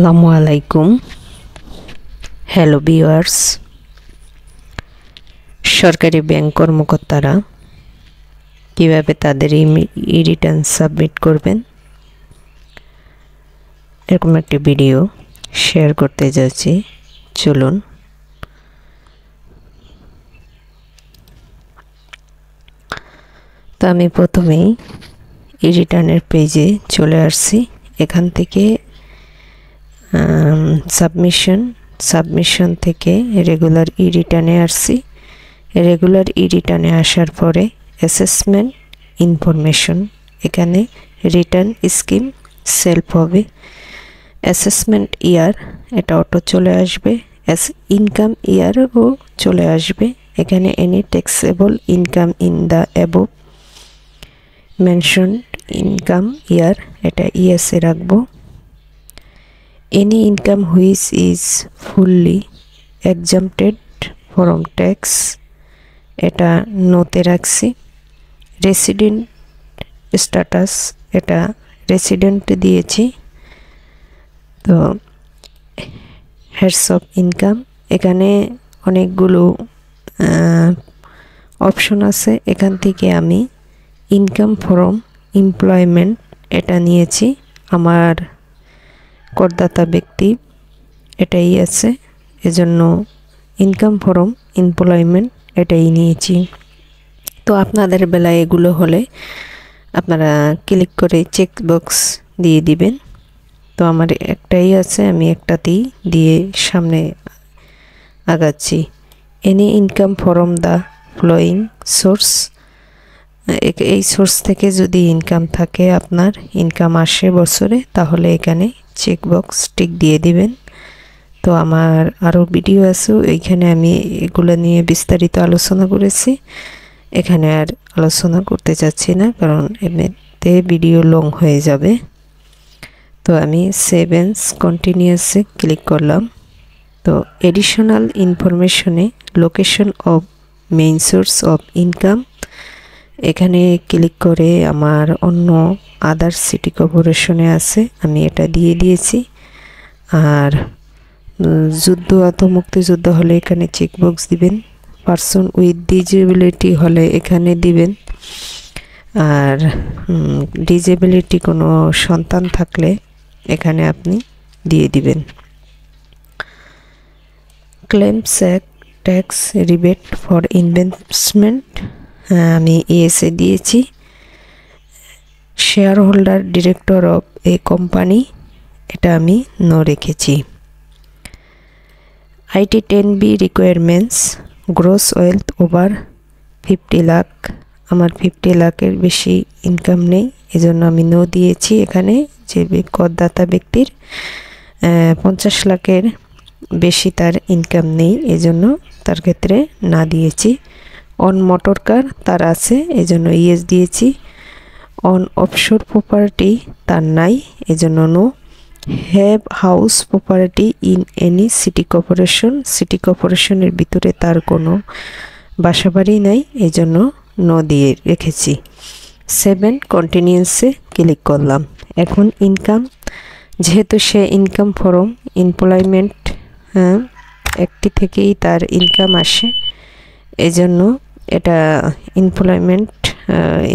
আসসালামু আলাইকুম। Hello viewers, সরকারি ব্যাংক কর্মকর্তারা কিভাবে তাদের রিটার্ন সাবমিট করবেন এরকম একটি ভিডিও শেয়ার করতে যাচ্ছি। চলুন। তো আমি প্রথমেই রিটার্নের পেজে চলে আসছি। এখান থেকে সাবমিশন থেকে রেগুলার রিটার্নে আসছি। রেগুলার রিটার্নে আসার পরে অ্যাসেসমেন্ট ইনফরমেশন, এখানে রিটার্ন স্কিম সেলফ হবে। অ্যাসেসমেন্ট ইয়ার এটা অটো চলে আসবে। ইনকাম ইয়ারও চলে আসবে। এখানে any taxable income in the above mentioned income ইয়ার এটা ইয়েসে রাখবো। Any income which is fully exempted from tax এটা নোতে রাখছি। রেসিডেন্ট স্ট্যাটাস এটা রেসিডেন্ট দিয়েছি। তো হেডস অফ ইনকাম, এখানে অনেকগুলো অপশন আছে। এখান থেকে আমি ইনকাম ফ্রম এমপ্লয়মেন্ট এটা নিয়েছি। আমার করদাতা ব্যক্তি এটাই আছে, এজন্য ইনকাম ফ্রম এমপ্লয়মেন্ট এটাই নিয়েছি। তো আপনাদের বেলায় এগুলো হলে আপনারা ক্লিক করে চেক বক্স দিয়ে দিবেন। তো আমার একটাই আছে, আমি একটাতেই দিয়ে সামনে আগাচ্ছি। Any income from the flowing source, এই সোর্স থেকে যদি ইনকাম থাকে, আপনার ইনকাম আসে বছরে, তাহলে এখানে চেক বক্স টিক দিয়ে দিবেন। তো আমার আরও ভিডিও আছে, এইখানে আমি এগুলো নিয়ে বিস্তারিত আলোচনা করেছি। এখানে আর আলোচনা করতে চাচ্ছি না, কারণ এমনিতে ভিডিও লং হয়ে যাবে। তো আমি সেভ এন্ড কন্টিনিউসে ক্লিক করলাম। তো এডিশনাল ইনফরমেশনে location of main source of income, এখানে ক্লিক করে আমার অন্য আদার সিটি কর্পোরেশনে আছে, আমি এটা দিয়ে দিয়েছি। আর যুদ্ধ মুক্তিযুদ্ধ হলে এখানে চেকবক্স দিবেন। পারসন উইথ ডিজেবিলিটি হলে এখানে দিবেন। আর ডিজেবিলিটি কোনো সন্তান থাকলে এখানে আপনি দিয়ে দিবেন। Claims tax rebate for investment আমি ইয়েসে দিয়েছি। Share holder director of a company এটা আমি নো রেখেছি। IT 10B requirements gross wealth over 50 lakh, আমার 50 লাখের বেশি ইনকাম নেই, এজন্য আমি নো দিয়েছি। এখানে যে করদাতা ব্যক্তির 50 লাখের বেশি তার ইনকাম নেই, এজন্য তার ক্ষেত্রে না দিয়েছি। অন মোটর কার তার আছে, এজন্য ইয়েস দিয়েছি। অন অফশোর প্রপার্টি তার নাই, এজন্য no. Have house property in any city corporation, city কর্পোরেশনের ভিতরে তার কোনো বাসাবাড়ি নাই, এজন্য নো দিয়ে রেখেছি। 7 কন্টিনিউসে ক্লিক করলাম। এখন ইনকাম, যেহেতু সে ইনকাম ফ্রম এমপ্লয়মেন্ট একটি থেকেই তার ইনকাম আসে, এজন্য এটা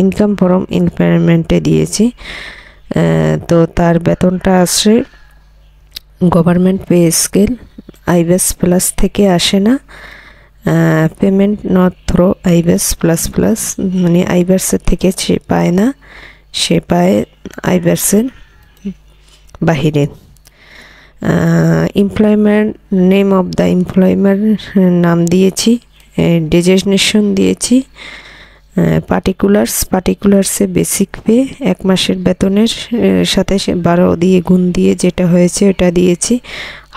ইনকাম ফ্রম এমপ্লয়মেন্টে দিয়েছি। তো তার বেতনটা আসে government pay scale iBAS plus থেকে আসে না। Payment not through iBAS plus plus, মানে আইবেসের থেকে সে পায় না, সে পায় আইবেসের বাহিরে। Employment name of the employment নাম দিয়েছি, ডেজিগনেশন দিয়েছি। পার্টিকুলার্সে বেসিক পে 1 মাসের বেতনের সাথে 12 দিয়ে গুণ দিয়ে যেটা হয়েছে ওটা দিয়েছি।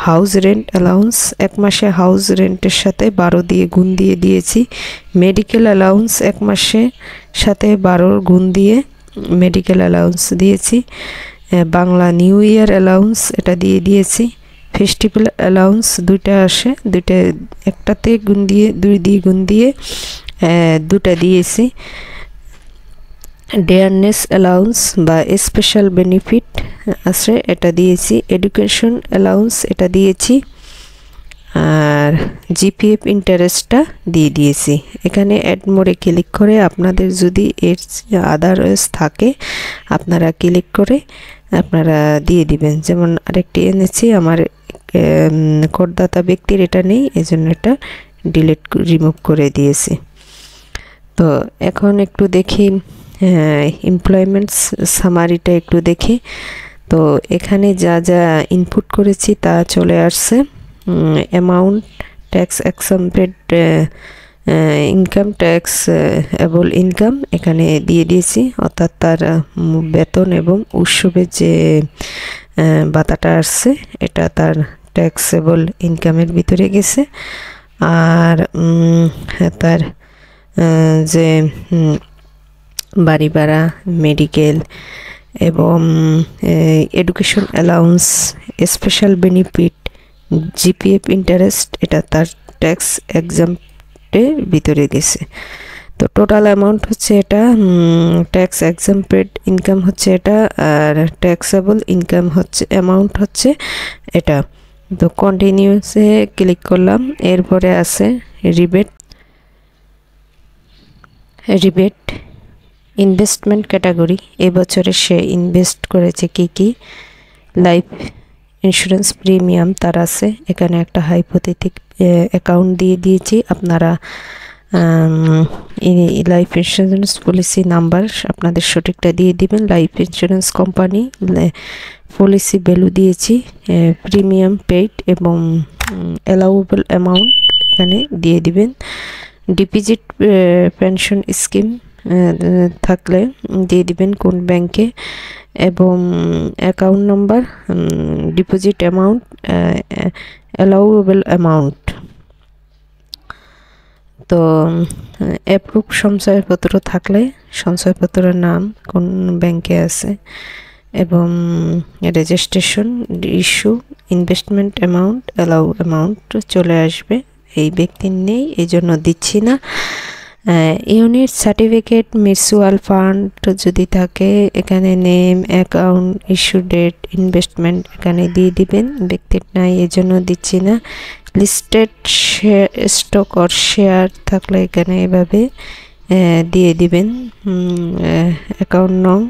হাউস রেন্ট অ্যালাউন্স 1 মাসে হাউস রেন্টের সাথে 12 দিয়ে গুণ দিয়ে দিয়েছি। মেডিকেল অ্যালাউন্স 1 মাসের সাথে 12 গুণ দিয়ে মেডিকেল অ্যালাউন্স দিয়েছি। বাংলা নিউ ইয়ার অ্যালাউন্স এটা দিয়ে দিয়েছি। ফেস্টিভ্যাল অ্যালাউন্স 2টা আসে, একটাতে গুণ দিয়ে 2 দিয়ে গুণ দিয়ে 2টা দিয়েছি। ডেয়ারনেস অ্যালাউন্স বা স্পেশাল বেনিফিট আছে, এটা দিয়েছি। এডুকেশন অ্যালাউন্স এটা দিয়েছি, আর জিপিএফ ইন্টারেস্টটা দিয়ে দিয়েছি। এখানে অ্যাড মোরে ক্লিক করে আপনাদের যদি এর আদারস থাকে আপনারা ক্লিক করে আপনারা দিয়ে দিবেন। যেমন আরেকটি এনেছি, আমার করদাতা ব্যক্তির এটা নেই, এজন্য এটা রিমুভ করে দিয়েছি। তো এখন একটু দেখি এমপ্লয়মেন্ট সামারিটা একটু দেখি। তো এখানে যা যা ইনপুট করেছি তা চলে আসছে। Amount tax এক্সাম্পটেড income tax able income এখানে দিয়ে দিয়েছি, অর্থাৎ তার বেতন এবং উৎসবের যে ভাতাটা আসছে এটা তার ট্যাক্সেবল ইনকামের ভিতরে গেছে। আর তার যে বাড়ি ভাড়া, মেডিকেল এবং education allowance, special benefit, GPF interest এটা তার ট্যাক্স এক্সাম্পটের ভিতরে গেছে। তো টোটাল অ্যামাউন্ট হচ্ছে এটা, ট্যাক্স এক্সাম্পটেড ইনকাম হচ্ছে এটা, আর ট্যাক্সেবল ইনকাম হচ্ছে অ্যামাউন্ট হচ্ছে এটা। তো কন্টিনিউসে ক্লিক করলাম। এরপরে আছে রিবেট ইনভেস্টমেন্ট ক্যাটাগরি। এবছরে সে ইনভেস্ট করেছে কি লাইফ ইন্স্যুরেন্স প্রিমিয়াম তার আছে। এখানে একটা হাইপোথেটিক অ্যাকাউন্ট দিয়ে দিয়েছি। আপনারা লাইফ ইন্স্যুরেন্স পলিসি নাম্বার আপনাদের সঠিকটা দিয়ে দিবেন। Life insurance company, policy value দিয়েছি, প্রিমিয়াম পেইড এবং অ্যালাউয়েবল অ্যামাউন্ট এখানে দিয়ে দিবেন। ডিপোজিট পেনশন স্কিম থাকলে দিয়ে দিবেন কোন ব্যাংকে, এবং account number, deposit amount, allowable amount. তো অ্যাপ্রুভ সঞ্চয়পত্র থাকলে সঞ্চয়পত্রের নাম, কোন ব্যাংকে আছে, এবং registration, issue, investment amount, allow amount চলে আসবে। এই ব্যক্তির নেই, এই জন্য দিচ্ছি না। ইউনিট সার্টিফিকেট, মিউচুয়াল ফান্ড যদি থাকে এখানে name, account, issue date, investment এখানে দিয়ে দিবেন। ব্যক্তির নাই, এই জন্য দিচ্ছি না। লিস্টেড স্টক অর শেয়ার থাকলে এখানে এভাবে দিয়ে দিবেন। অ্যাকাউন্ট নং,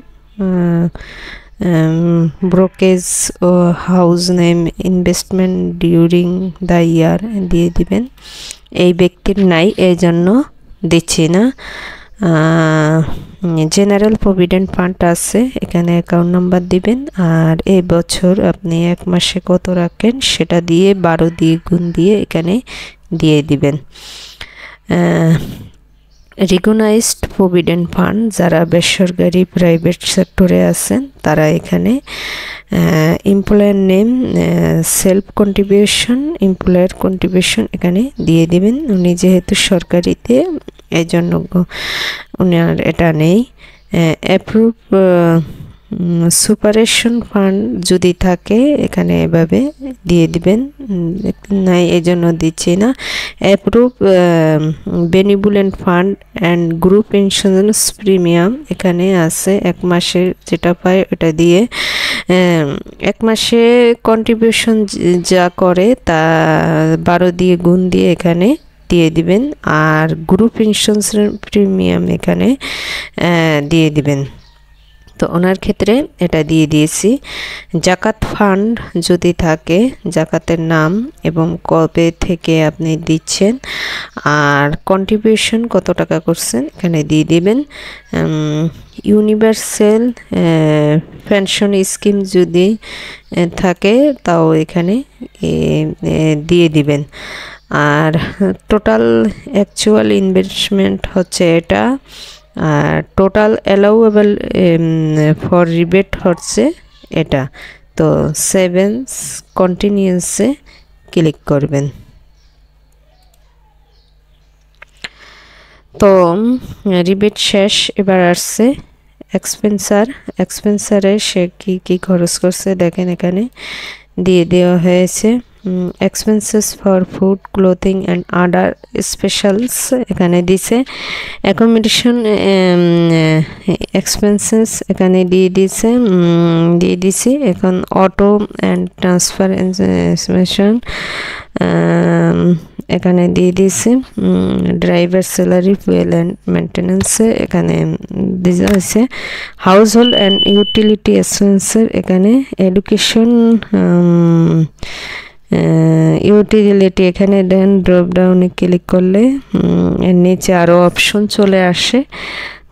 ব্রোকেজ ও house name, investment during the year দিয়ে দিবেন। এই ব্যক্তির নাই, এই জন্য দিচ্ছি না। জেনারেল প্রভিডেন্ট ফান্ড আছে, এখানে অ্যাকাউন্ট নাম্বার দিবেন, আর এই বছর আপনি এক মাসে কত রাখেন সেটা দিয়ে 12 দিয়ে গুণ দিয়ে এখানে দিয়ে দিবেন। রিকগনাইজড প্রভিডেন্ট ফান্ড, যারা বেসরকারি প্রাইভেট সেক্টরে আছেন তারা এখানে employer name, self contribution, employer contribution এখানে দিয়ে দিবেন। উনি যেহেতু সরকারিতে এই জন্য উনার এটা নেই। অ্যাপ্রুভ সুপারেশন ফান্ড যদি থাকে এখানে এভাবে দিয়ে দিবেন, নাই এই জন্য দিচ্ছি না। Approve benevolent fund and group insurance premium এখানে আছে, এক মাসের যেটা পায় ওটা দিয়ে, এক মাসে কন্ট্রিবিউশন যা করে তা 12 দিয়ে গুণ দিয়ে এখানে দিয়ে দিবেন। আর গ্রুপ ইন্স্যুরেন্স প্রিমিয়াম এখানে দিয়ে দিবেন। তো ওনার ক্ষেত্রে এটা দিয়ে দিয়েছি। জাকাত ফান্ড যদি থাকে, জাকাতের নাম এবং কবে থেকে আপনি দিচ্ছেন, আর কন্ট্রিবিউশন কত টাকা করছেন এখানে দিয়ে দিবেন। ইউনিভার্সাল পেনশন স্কিম যদি থাকে তাও এখানে দিয়ে দিবেন। আর টোটাল অ্যাকচুয়াল ইনভেস্টমেন্ট হচ্ছে এটা, আর টোটাল অ্যালাউয়েবল ফর রিবেট হচ্ছে এটা। তো সেভেন্স কন্টিনিউসে ক্লিক করবেন। তো রিবেট শেষ। এবার আসছে এক্সপেন্সারে সে কি খরচ করছে দেখেন এখানে দিয়ে দেওয়া হয়েছে। Expenses for food clothing and other specials এখানে দিছে। অ্যাকোমোডেশন এক্সপেন্সেস এখানে দিয়ে দিছি। এখন অটো অ্যান্ড ট্রান্সফার ইনফরমেশন এখানে দিয়ে দিয়েছি। ড্রাইভার স্যালারি, ফুয়েল অ্যান্ড মেনটেন্যান্সে এখানে দেওয়া হয়েছে। হাউস হোল্ড অ্যান্ড ইউটিলিটি এক্সপেন্সের এখানে এডুকেশন ইউটিলিটি এখানে দেন ড্রপ ডাউনে ক্লিক করলে এর নিচে আরও অপশন চলে আসে।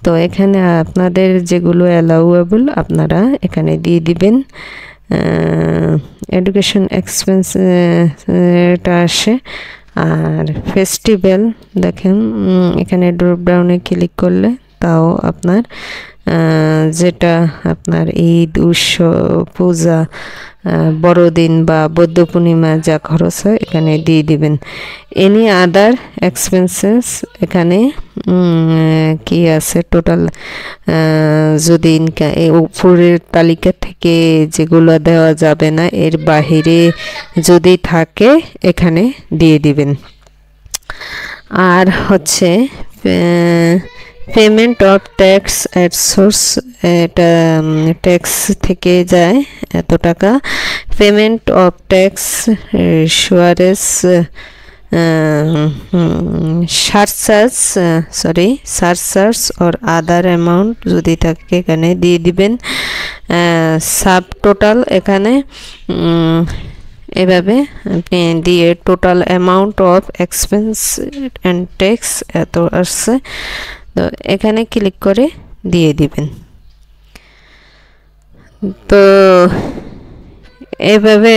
তো এখানে আপনাদের যেগুলো অ্যালাউয়েবল আপনারা এখানে দিয়ে দিবেন। এডুকেশন এক্সপেন্স এটা আসে। আর ফেস্টিভ্যাল দেখেন এখানে ড্রপ ডাউনে ক্লিক করলে তাও আপনার যেটা আপনার ঈদ, উৎসব, পূজা, বড়দিন বা বৌদ্ধ পূর্ণিমা যা খরচ হয় এখানে দিয়ে দিবেন। এনি আদার এক্সপেন্সেস এখানে কি আছে টোটাল, যদি উপরের তালিকা থেকে যেগুলো দেওয়া যাবে না এর বাহিরে যদি থাকে এখানে দিয়ে দিবেন। আর হচ্ছে payment of tax at source, এটা ট্যাক্স থেকে যায় এত টাকা। Payment of tax Suarez surcharge or other amount যদি থাকে এখানে দিয়ে দিবেন। সাব টোটাল এখানে এভাবে আপনি দিয়ে total amount of expense and tax এত আসছে, তো এখানে ক্লিক করে দিয়ে দিবেন। তো এভাবে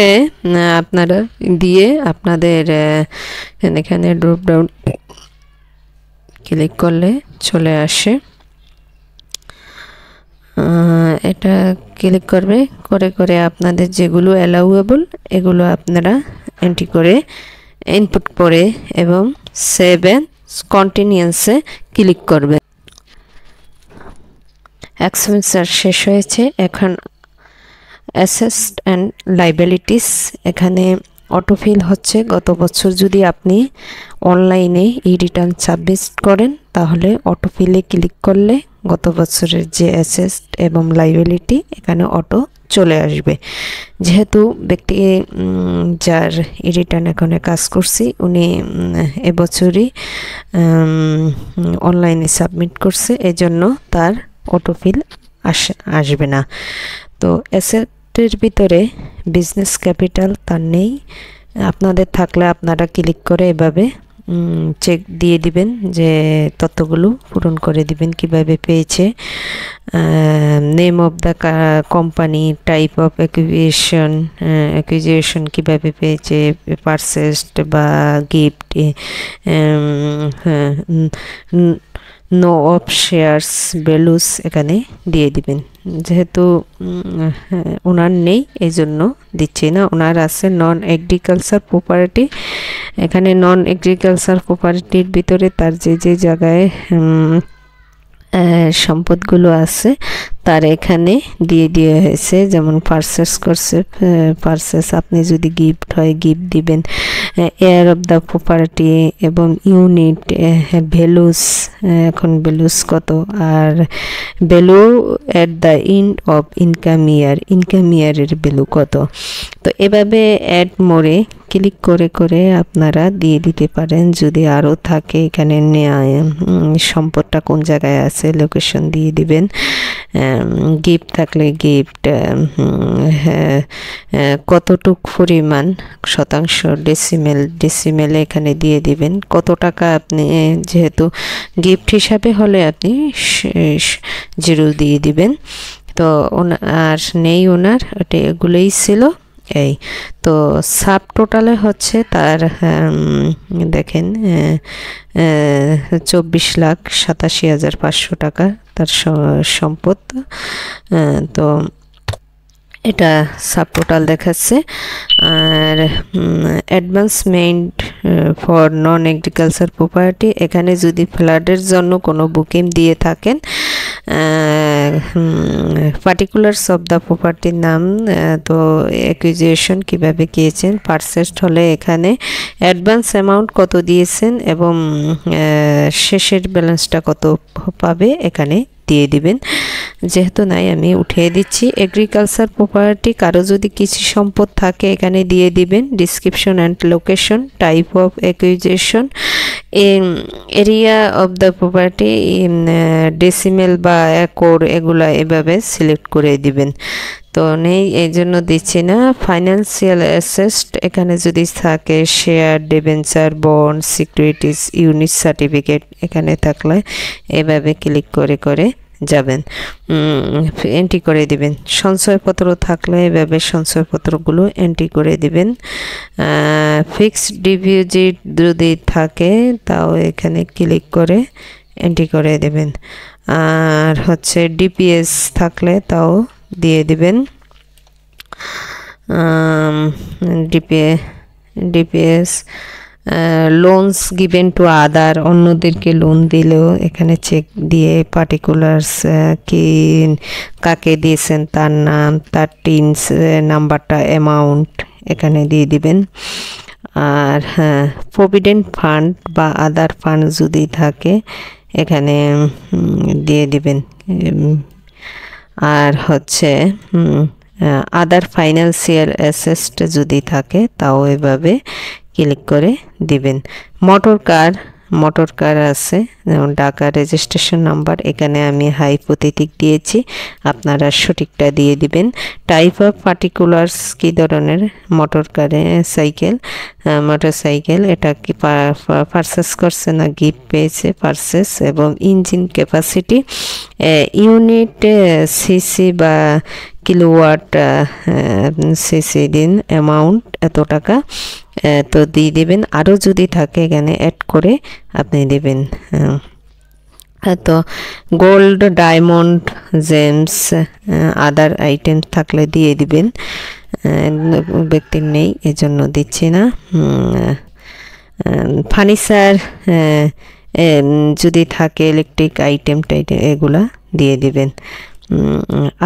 আপনারা দিয়ে আপনাদের এখানে ড্রপ ডাউন ক্লিক করলে চলে আসে। এটা ক্লিক করে আপনাদের যেগুলো অ্যালাউয়েবল এগুলো আপনারা এন্ট্রি করে ইনপুট করে এবং সেভ এন্ড কন্টিনিউসে ক্লিক করবেন। এক্সপেন্সার শেষ হয়েছে। এখন অ্যাসেটস অ্যান্ড লাইবিলিটিস এখানে অটোফিল হচ্ছে। গত বছর যদি আপনি অনলাইনে ই রিটার্ন সাবমিট করেন তাহলে অটোফিলে ক্লিক করলে গত বছরের যে অ্যাসেটস এবং লাইবিলিটি এখানে অটো চলে আসবে। যেহেতু ব্যক্তি যার ই রিটার্ন এখানে কাজ করছি উনি এবছরই অনলাইনে সাবমিট করছে, এজন্য তার অটোফিল আসবে না। তো অ্যাসেটের ভিতরে বিজনেস ক্যাপিটাল তার নেই, আপনাদের থাকলে আপনারা ক্লিক করে এভাবে চেক দিয়ে দিবেন যে তথ্যগুলো পূরণ করে দিবেন কিভাবে পেয়েছে, name of the company, type of acquisition কিভাবে পেয়েছে, পারচেসড বা gift, no of shares, values এখানে দিয়ে দিবেন। যেহেতু ওনার নেই এই জন্য দিচ্ছি না, ওনার আছে নন এগ্রিকালচার প্রপার্টি। এখানে নন এগ্রিকালচার প্রপার্টির ভিতরে তার যে জায়গায় সম্পদগুলো আছে তার এখানে দিয়ে হয়েছে। যেমন পারচেস করছে, পারচেস আপনি যদি গিফট হয় গিফট দিবেন, এয়ার অফ দ্য প্রপার্টি এবং ইউনিট, ভ্যালুস এখন ভ্যালুস কত, আর value at the end of income ইয়ারের ভ্যালু কত। তো এভাবে অ্যাড মোরে ক্লিক করে আপনারা দিয়ে দিতে পারেন। যদি আরও থাকে এখানে সম্পদটা কোন জায়গায় আছে লোকেশন দিয়ে দিবেন। গিফট থাকলে গিফট কতটুক পরিমাণ শতাংশ, ডেসিমেলে এখানে দিয়ে দিবেন। কত টাকা আপনি, যেহেতু গিফট হিসাবে হলে আপনি 0 দিয়ে দিবেন। তো আর নেই ওনার, ওটা এগুলোই ছিল এই। তো সাব টোটালে হচ্ছে তার দেখেন 24,87,500 টাকা তার সম্পদ। তো এটা সাব টোটাল দেখাচ্ছে। আর advancement for non agriculture property, এখানে যদি ফ্ল্যাটের জন্য কোনো বুকিং দিয়ে থাকেন পার্টিকুলার্স অফ দ্য প্রপার্টির নাম, তো অ্যাকুইজিশন কিভাবে গিয়েছেন, পারচেসড হলে এখানে অ্যাডভান্স অ্যামাউন্ট কত দিয়েছেন এবং শেষের ব্যালেন্সটা কত পাবে এখানে দিয়ে দিবেন। যেহেতু নাই আমি উঠিয়ে দিচ্ছি। এগ্রিকালচার প্রপার্টি, কারো যদি কৃষি সম্পদ থাকে এখানে দিয়ে দিবেন। Description and location, type of acquisition, area of the property, decimal বা একর, এগুলা এভাবে সিলেক্ট করে দিবেন। তো নেই এই জন্য দিচ্ছি না। ফাইন্যান্সিয়াল অ্যাসেট এখানে যদি থাকে, share, debenture, bond, securities, unit certificate এখানে থাকলে এভাবে ক্লিক করে করে যাবেন, এন্ট্রি করে দিবেন। সঞ্চয়পত্র থাকলে এভাবে সঞ্চয়পত্রগুলো এন্ট্রি করে দিবেন। ফিক্সড ডিপোজিট যদি থাকে তাও এখানে ক্লিক করে এন্ট্রি করে দেবেন। আর হচ্ছে ডিপিএস থাকলে তাও দিয়ে দিবেন। DPS, loans given to other, অন্যদেরকে লোন দিলেও এখানে চেক দিয়ে পার্টিকুলার্স কি কাকে দিয়েছেন তার নাম, তার টিনস নাম্বারটা, অ্যামাউন্ট এখানে দিয়ে দিবেন। আর হ্যাঁ, প্রভিডেন্ট ফান্ড বা আদার ফান্ড যদি থাকে এখানে দিয়ে দিবেন। আর হচ্ছে আদার ফাইন্যান্সিয়াল অ্যাসেট যদি থাকে তাও এভাবে ক্লিক করে দিবেন। মোটর কার আছে, যেমন ঢাকা রেজিস্ট্রেশন নাম্বার, এখানে আমি হাইপোথেটিক দিয়েছি, আপনারা সঠিকটা দিয়ে দিবেন। টাইপ অফ পার্টিকুলার্স, কী ধরনের মোটর সাইকেল, এটা কি পারচেস করছে না গিফট পেয়েছে, পারচেস, এবং ইঞ্জিন ক্যাপাসিটি, ইউনিট সিসি বা কিলোওয়াট সিসি দিন, অ্যামাউন্ট এত টাকা, তো দিয়ে দেবেন। আরও যদি থাকে এখানে অ্যাড করে আপনি দেবেন। তো গোল্ড, ডায়মন্ড, জেমস, আদার আইটেম থাকলে দিয়ে দিবেন। ব্যক্তির নেই এজন্য দিচ্ছি না। ফার্নিচার যদি থাকে, ইলেকট্রিক আইটেম এগুলা দিয়ে দিবেন।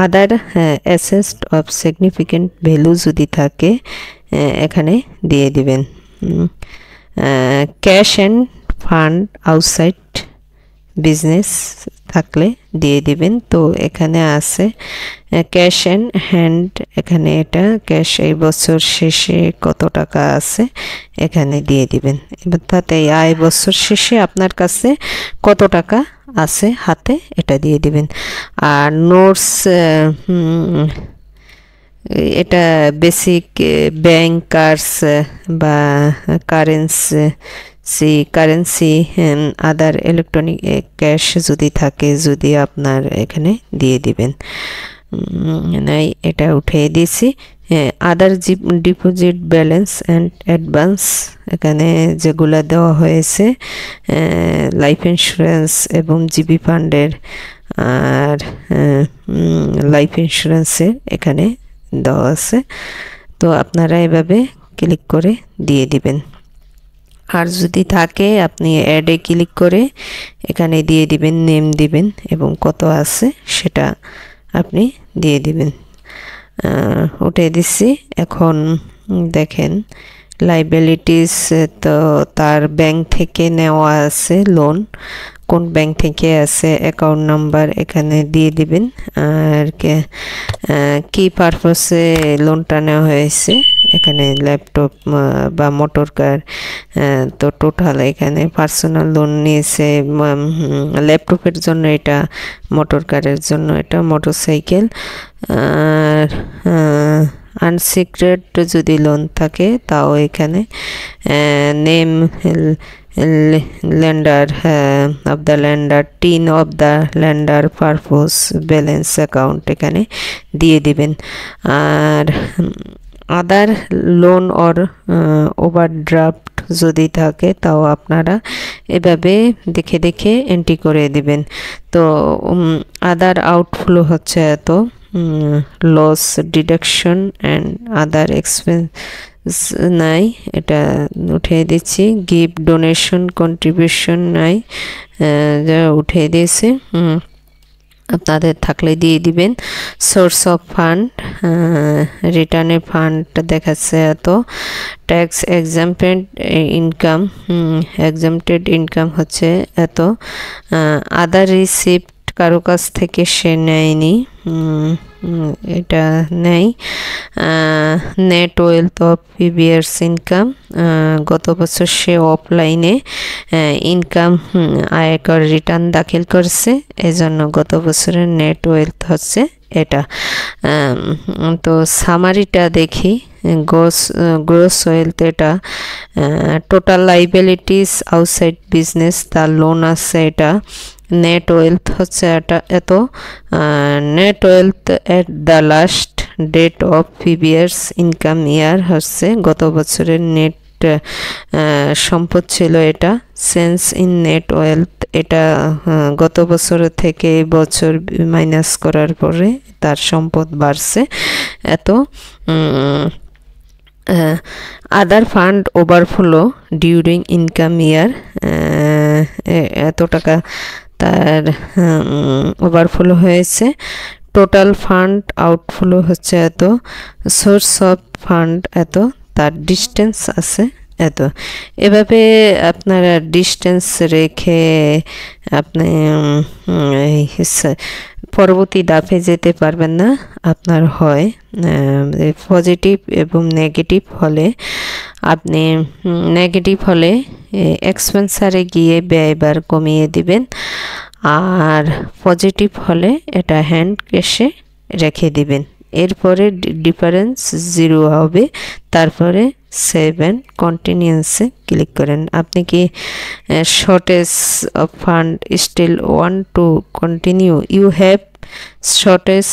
আদার অ্যাসেট অফ সিগনিফিকেন্ট ভ্যালু যদি থাকে এখানে দিয়ে দিবেন। Cash and fund outside business থাকলে দিয়ে দিবেন। তো এখানে আছে ক্যাশ অ্যান্ড হ্যান্ড, এখানে এটা ক্যাশ এই বছর শেষে কত টাকা আছে এখানে দিয়ে দিবেন। এবার তাতে আয় বছর শেষে আপনার কাছে কত টাকা আছে হাতে এটা দিয়ে দিবেন। আর নোটস, এটা বেসিক ব্যাংকার্স বা কারেন্সি আদার ইলেকট্রনিক ক্যাশ যদি থাকে, যদি আপনার এখানে দিয়ে দিবেন। নাই এটা উঠিয়ে দিয়েছি। আদার ডিপোজিট ব্যালেন্স অ্যান্ড অ্যাডভান্স, এখানে যেগুলো দেওয়া হয়েছে লাইফ ইন্স্যুরেন্স এবং জিবি ফান্ডের, আর লাইফ ইন্স্যুরেন্সের এখানে দেওয়া আছে। তো আপনারা এভাবে ক্লিক করে দিয়ে দিবেন। আর যদি থাকে আপনি অ্যাডে ক্লিক করে এখানে দিয়ে দিবেন, নেম দিবেন এবং কত আছে সেটা আপনি দিয়ে দিবেন। উঠে দিচ্ছি। এখন দেখেন লাইবিলিটিস, তো তার ব্যাংক থেকে নেওয়া আছে লোন, কোন ব্যাংক থেকে আছে, অ্যাকাউন্ট নাম্বার এখানে দিয়ে দিবেন। আর কি পারপাসে লোনটা নেওয়া হয়েছে, এখানে ল্যাপটপ বা মোটর কার, তো টোটাল এখানে পার্সোনাল লোন নিয়েছে ল্যাপটপের জন্য, এটা মোটর কারের জন্য, এটা মোটরসাইকেল। আর আনসিক্রেট যদি লোন থাকে তাও এখানে name lender of the lender, TIN of the lender, purpose, balance account এখানে দিয়ে দিবেন। আর আদার লোন অর ওভারড্রাফট যদি থাকে তাও আপনারা এভাবে দেখে দেখে এন্ট্রি করে দিবেন। তো আদার আউটফ্লো হচ্ছে এত, loss deduction and other expense নাই, এটা উঠিয়ে দিচ্ছি। গিফট, ডোনেশন, কন্ট্রিবিউশন নাই, যা উঠিয়ে দিয়েছি। আপনাদের থাকলে দিয়ে দিবেন। সোর্স অফ ফান্ড, রিটার্নের ফান্ডটা দেখাচ্ছে এত। ট্যাক্স এক্সাম্পটেড ইনকাম, এক্সাম্পটেড ইনকাম হচ্ছে এত। আদার রিসিপ্ট কারো কাছ থেকে সে নেয়নি, এটা নেই। Net wealth of previous income, গত বছর সে অফলাইনে ইনকাম আয়কর রিটার্ন দাখিল করছে, এজন্য গত বছরের নেট ওয়েলথ হচ্ছে এটা। তো সামারিটা দেখি। গ্রোস ওয়েলথ এটা টোটাল লাইবিলিটিস আউটসাইড বিজনেস, তার লোন আছে এটা। নেট ওয়েলথ হচ্ছে এটা এত। Net wealth at the last date of previous income year হচ্ছে গত বছরের নেট সম্পদ ছিল এটা। সেন্স ইন নেট ওয়েলথ এটা গত বছর থেকে বছর মাইনাস করার পরে তার সম্পদ বাড়ছে এত। আদার ফান্ড ওভারফ্লো ডিউরিং ইনকাম ইয়ার, এত টাকা তার ওভারফ্লো হয়েছে। টোটাল ফান্ড আউটফ্লো হচ্ছে এত। সোর্স অফ ফান্ড এত, তার ডিস্টেন্স আছে এত। এভাবে আপনারা ডিস্টেন্স রেখে আপনি পরবর্তী ধাপে যেতে পারবেন না। আপনার হয় পজিটিভ এবং নেগেটিভ হলে আপনি নেগেটিভ হলে এক্সপেন্সারে গিয়ে ব্যয়বার কমিয়ে দিবেন, আর পজিটিভ হলে এটা হ্যান্ড ক্যাশে রেখে দিবেন। এরপরে ডিফারেন্স 0 হবে, তারপরে সেভ অ্যান্ড কন্টিনিউসে ক্লিক করেন। আপনি কি shortage of fund still want to continue, you have shortage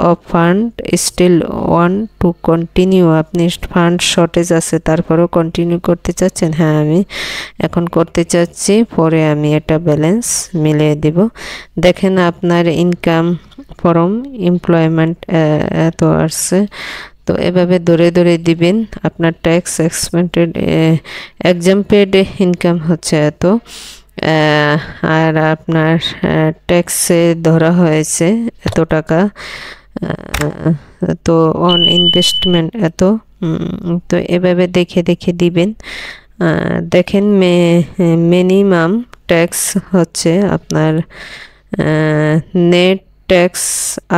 of fund still want to continue, আপনি ফান্ড শর্টেজ আছে তারপরেও কন্টিনিউ করতে চাচ্ছেন। হ্যাঁ, আমি এখন করতে চাচ্ছি, পরে আমি এটা ব্যালেন্স মিলিয়ে দিব। দেখেন আপনার ইনকাম ফর্ম এমপ্লয়মেন্ট এত আসছে। তো এভাবে ধরে ধরে দিবেন। আপনার ট্যাক্স এক্সাম্পটেড ইনকাম হচ্ছে এত, আর আপনার ট্যাক্সে ধরা হয়েছে এত টাকা। তো অন ইনভেস্টমেন্ট এত। তো এভাবে দেখে দেখে দিবেন। দেখেন মিনিমাম ট্যাক্স হচ্ছে আপনার net tax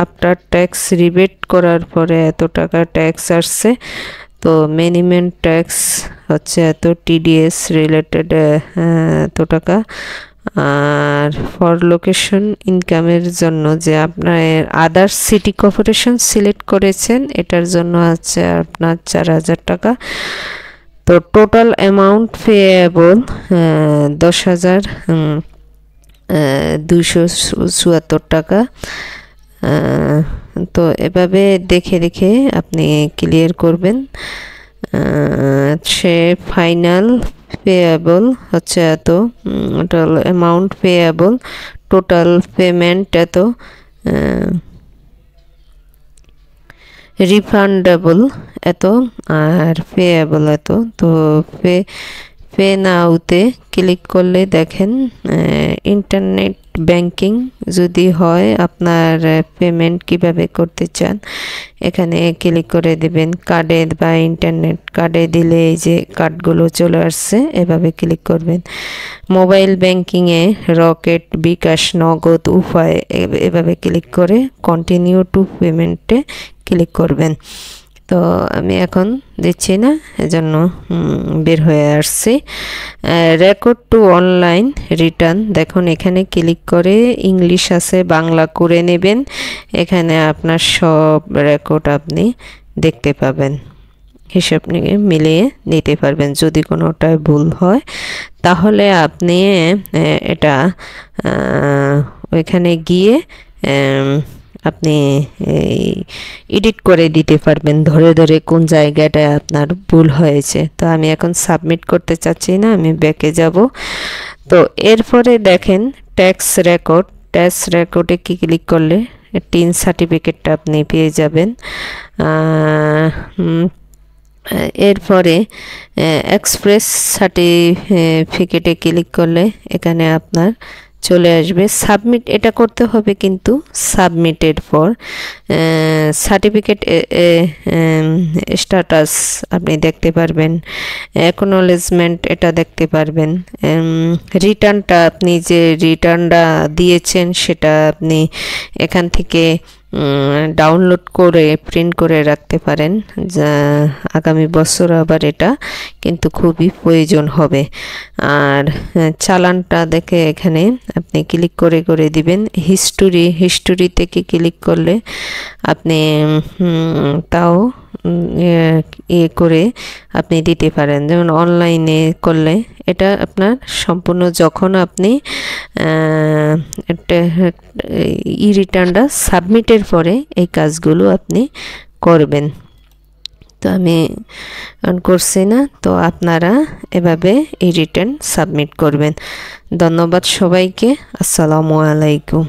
after tax rebate করার পরে এত টাকা ট্যাক্স আসছে। তো মিনিমাম ট্যাক্স হচ্ছে এত, টিডিএস রিলেটেড এত টাকা। আর ফর লোকেশন ইনকামের জন্য যে আপনার আদার্স সিটি কর্পোরেশন সিলেক্ট করেছেন, এটার জন্য আছে আপনার 4000 টাকা। তো টোটাল অ্যামাউন্ট পেয়েবল 10,274 টাকা। তো এভাবে দেখে দেখে আপনি ক্লিয়ার করবেন। সে ফাইনাল পেয়েবল হচ্ছে এত, total amount payable, total payment এত, রিফান্ডেবল এত, আর পেয়েবল এত। তো পে নাওতে ক্লিক করলে দেখেন ইন্টারনেট ব্যাংকিং যদি হয় আপনার পেমেন্ট কিভাবে করতে চান এখানে ক্লিক করে দেবেন। কার্ডে বা ইন্টারনেট কার্ডে দিলে এই যে কার্ডগুলো চলে আসছে, এভাবে ক্লিক করবেন। মোবাইল ব্যাংকিংয়ে রকেট, বিকাশ, নগদ উপায় এভাবে ক্লিক করে কন্টিনিউ টু পেমেন্টে ক্লিক করবেন। তো আমি এখন দিচ্ছি না, এজন্য বের হয়ে আসছি। রেকর্ড টু অনলাইন রিটার্ন, দেখুন এখানে ক্লিক করে ইংলিশ আছে, বাংলা করে নেবেন। এখানে আপনার সব রেকর্ড আপনি দেখতে পাবেন, হিসাব নিয়ে মিলিয়ে নিতে পারবেন। যদি কোনোটায় ভুল হয় তাহলে আপনি এটা ওইখানে গিয়ে আপনি এডিট করে দিতে পারবেন, ধরে ধরে কোন জায়গাটায় আপনার ভুল হয়েছে। তো আমি এখন সাবমিট করতে চাচ্ছি না, আমি ব্যাকে যাব। তো এরপরে দেখেন ট্যাক্স রেকর্ড, ট্যাক্স রেকর্ডে কি ক্লিক করলে টিন সার্টিফিকেটটা আপনি পেয়ে যাবেন। এরপরে এক্সপ্রেস সার্টিফিকেটে ক্লিক করলে এখানে আপনার চলে আসবে। সাবমিট এটা করতে হবে, কিন্তু সাবমিটের পর সার্টিফিকেট স্ট্যাটাস আপনি দেখতে পারবেন, অ্যাকনোলেজমেন্ট এটা দেখতে পারবেন, রিটার্নটা আপনি যে রিটার্নটা দিয়েছেন সেটা আপনি এখান থেকে ডাউনলোড করে প্রিন্ট করে রাখতে পারেন, যা আগামী বছর আবার এটা কিন্তু খুবই প্রয়োজন হবে। আর চালানটা দেখে এখানে আপনি ক্লিক করে করে দিবেন। হিস্টোরি থেকে ক্লিক করলে আপনি তাও করে আপনি দিতে পারেন। যেমন অনলাইনে করলে এটা আপনার সম্পূর্ণ, যখন আপনি রিটার্নটা সাবমিটের পরে এই কাজগুলো আপনি করবেন। তো আমি করছি না, তো আপনারা এভাবে এই রিটার্ন সাবমিট করবেন। ধন্যবাদ সবাইকে। আসসালামু আলাইকুম।